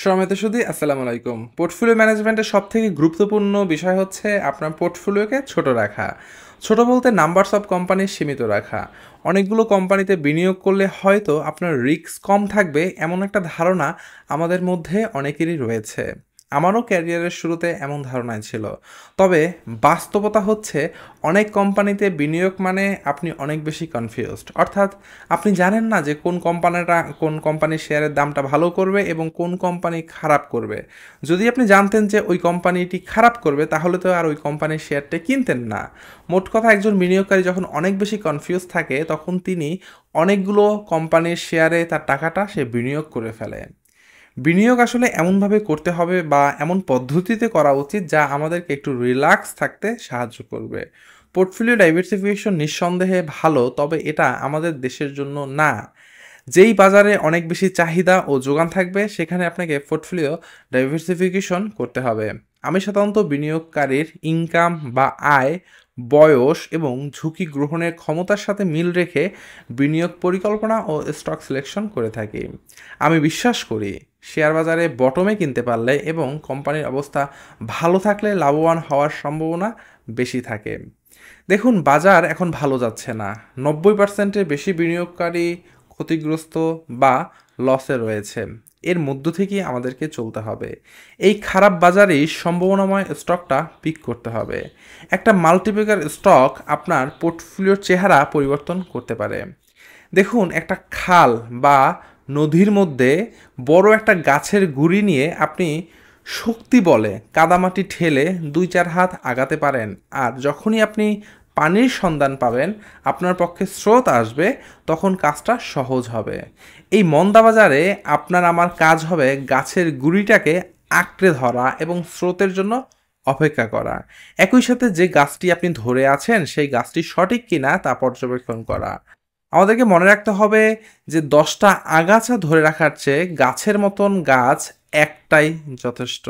সম্মানিত সুধী, আসসালামু আলাইকুম। পোর্টফোলিও ম্যানেজমেন্টের সবথেকে গুরুত্বপূর্ণ বিষয় হচ্ছে আপনার পোর্টফোলিওকে ছোট রাখা। ছোট বলতে নাম্বারস অফ কোম্পানি সীমিত রাখা। অনেকগুলো কোম্পানিতে বিনিয়োগ করলে হয়তো আপনার রিস্ক কম থাকবে এমন একটা ধারণা আমাদের মধ্যে অনেকেরই রয়েছে। আমারও ক্যারিয়ারের শুরুতে এমন ধারণাই ছিল। তবে বাস্তবতা হচ্ছে অনেক কোম্পানিতে বিনিয়োগ মানে আপনি অনেক বেশি কনফিউজড। অর্থাৎ আপনি জানেন না যে কোন কোম্পানির শেয়ারের দামটা ভালো করবে এবং কোন কোম্পানি খারাপ করবে। যদি আপনি জানতেন যে ওই কোম্পানিটি খারাপ করবে তাহলে তো আর ওই কোম্পানির শেয়ারটা কিনতেন না। মোট কথা একজন বিনিয়োগকারী যখন অনেক বেশি কনফিউজ থাকে তখন তিনি অনেকগুলো কোম্পানির শেয়ারে তার টাকাটা সে বিনিয়োগ করে ফেলে। বিনিয়োগ আসলে এমনভাবে করতে হবে বা এমন পদ্ধতিতে করা উচিত যা আমাদেরকে একটু রিল্যাক্স থাকতে সাহায্য করবে। পোর্টফোলিও ডাইভার্সিফিকেশন নিঃসন্দেহে ভালো, তবে এটা আমাদের দেশের জন্য না। যেই বাজারে অনেক বেশি চাহিদা ও যোগান থাকবে সেখানে আপনাকে পোর্টফোলিও ডাইভার্সিফিকেশন করতে হবে। আমি সাধারণত বিনিয়োগকারীর ইনকাম বা আয়, বয়স এবং ঝুঁকি গ্রহণের ক্ষমতার সাথে মিল রেখে বিনিয়োগ পরিকল্পনা ও স্টক সিলেকশন করে থাকি। আমি বিশ্বাস করি শেয়ার বাজারে বটমে কিনতে পারলে এবং কোম্পানির অবস্থা ভালো থাকলে লাভবান হওয়ার সম্ভাবনা বেশি থাকে। দেখুন, বাজার এখন ভালো যাচ্ছে না। 90%-এর বেশি বিনিয়োগকারী ক্ষতিগ্রস্ত বা লসে রয়েছে। এর মধ্য থেকেই আমাদেরকে চলতে হবে। এই খারাপ বাজারেই সম্ভাবনাময় স্টকটা পিক করতে হবে। একটা মাল্টিপ্যাকার স্টক আপনার পোর্টফোলিওর চেহারা পরিবর্তন করতে পারে। দেখুন, একটা খাল বা নদীর মধ্যে বড় একটা গাছের গুঁড়ি নিয়ে আপনি শক্তি বলে কাদামাটি ঠেলে 2-4 হাত আগাতে পারেন, আর যখনই আপনি পানির সন্ধান পাবেন, আপনার পক্ষে স্রোত আসবে, তখন কাজটা সহজ হবে। এই মন্দা বাজারে আপনার আমার কাজ হবে গাছের গুঁড়িটাকে আঁকড়ে ধরা এবং স্রোতের জন্য অপেক্ষা করা। একই সাথে যে গাছটি আপনি ধরে আছেন সেই গাছটি সঠিক কিনা তা পর্যবেক্ষণ করা। আমাদেরকে মনে রাখতে হবে যে 10টা আগাছা ধরে রাখার চেয়ে গাছের মতন গাছ একটাই যথেষ্ট।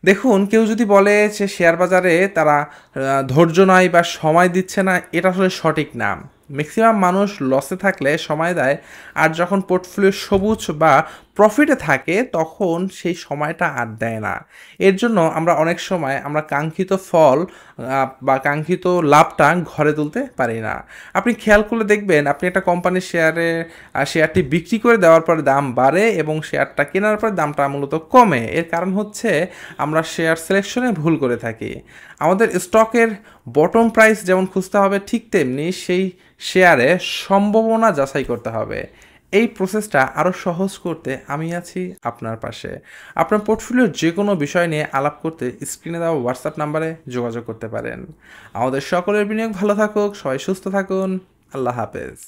দেখুন, কেউ যদি বলে যে শেয়ার বাজারে তারা ধৈর্য নয় বা সময় দিচ্ছে না, এটা আসলে সঠিক না। ম্যাক্সিমাম মানুষ লসে থাকলে সময় দেয়, আর যখন পোর্টফোলিও সবুজ বা প্রফিটে থাকে তখন সেই সময়টা আর দেয় না। এর জন্য আমরা অনেক সময় আমরা কাঙ্ক্ষিত ফল বা কাঙ্ক্ষিত লাভটা ঘরে তুলতে পারি না। আপনি খেয়াল করলে দেখবেন, আপনি একটা কোম্পানির শেয়ারটি বিক্রি করে দেওয়ার পরে দাম বাড়ে এবং শেয়ারটা কেনার পরে দামটা মূলত কমে। এর কারণ হচ্ছে আমরা শেয়ার সিলেকশনে ভুল করে থাকি। আমাদের স্টকের বটম প্রাইস যেমন খুঁজতে হবে, ঠিক তেমনি সেই শেয়ারে সম্ভাবনা যাচাই করতে হবে। এই প্রসেসটা আরও সহজ করতে আমি আছি আপনার পাশে। আপনার পোর্টফোলিওর যে কোনো বিষয় নিয়ে আলাপ করতে স্ক্রিনে দেওয়া হোয়াটসঅ্যাপ নাম্বারে যোগাযোগ করতে পারেন। আমাদের সকলের বিনিয়োগ ভালো থাকুক, সবাই সুস্থ থাকুন। আল্লাহ হাফেজ।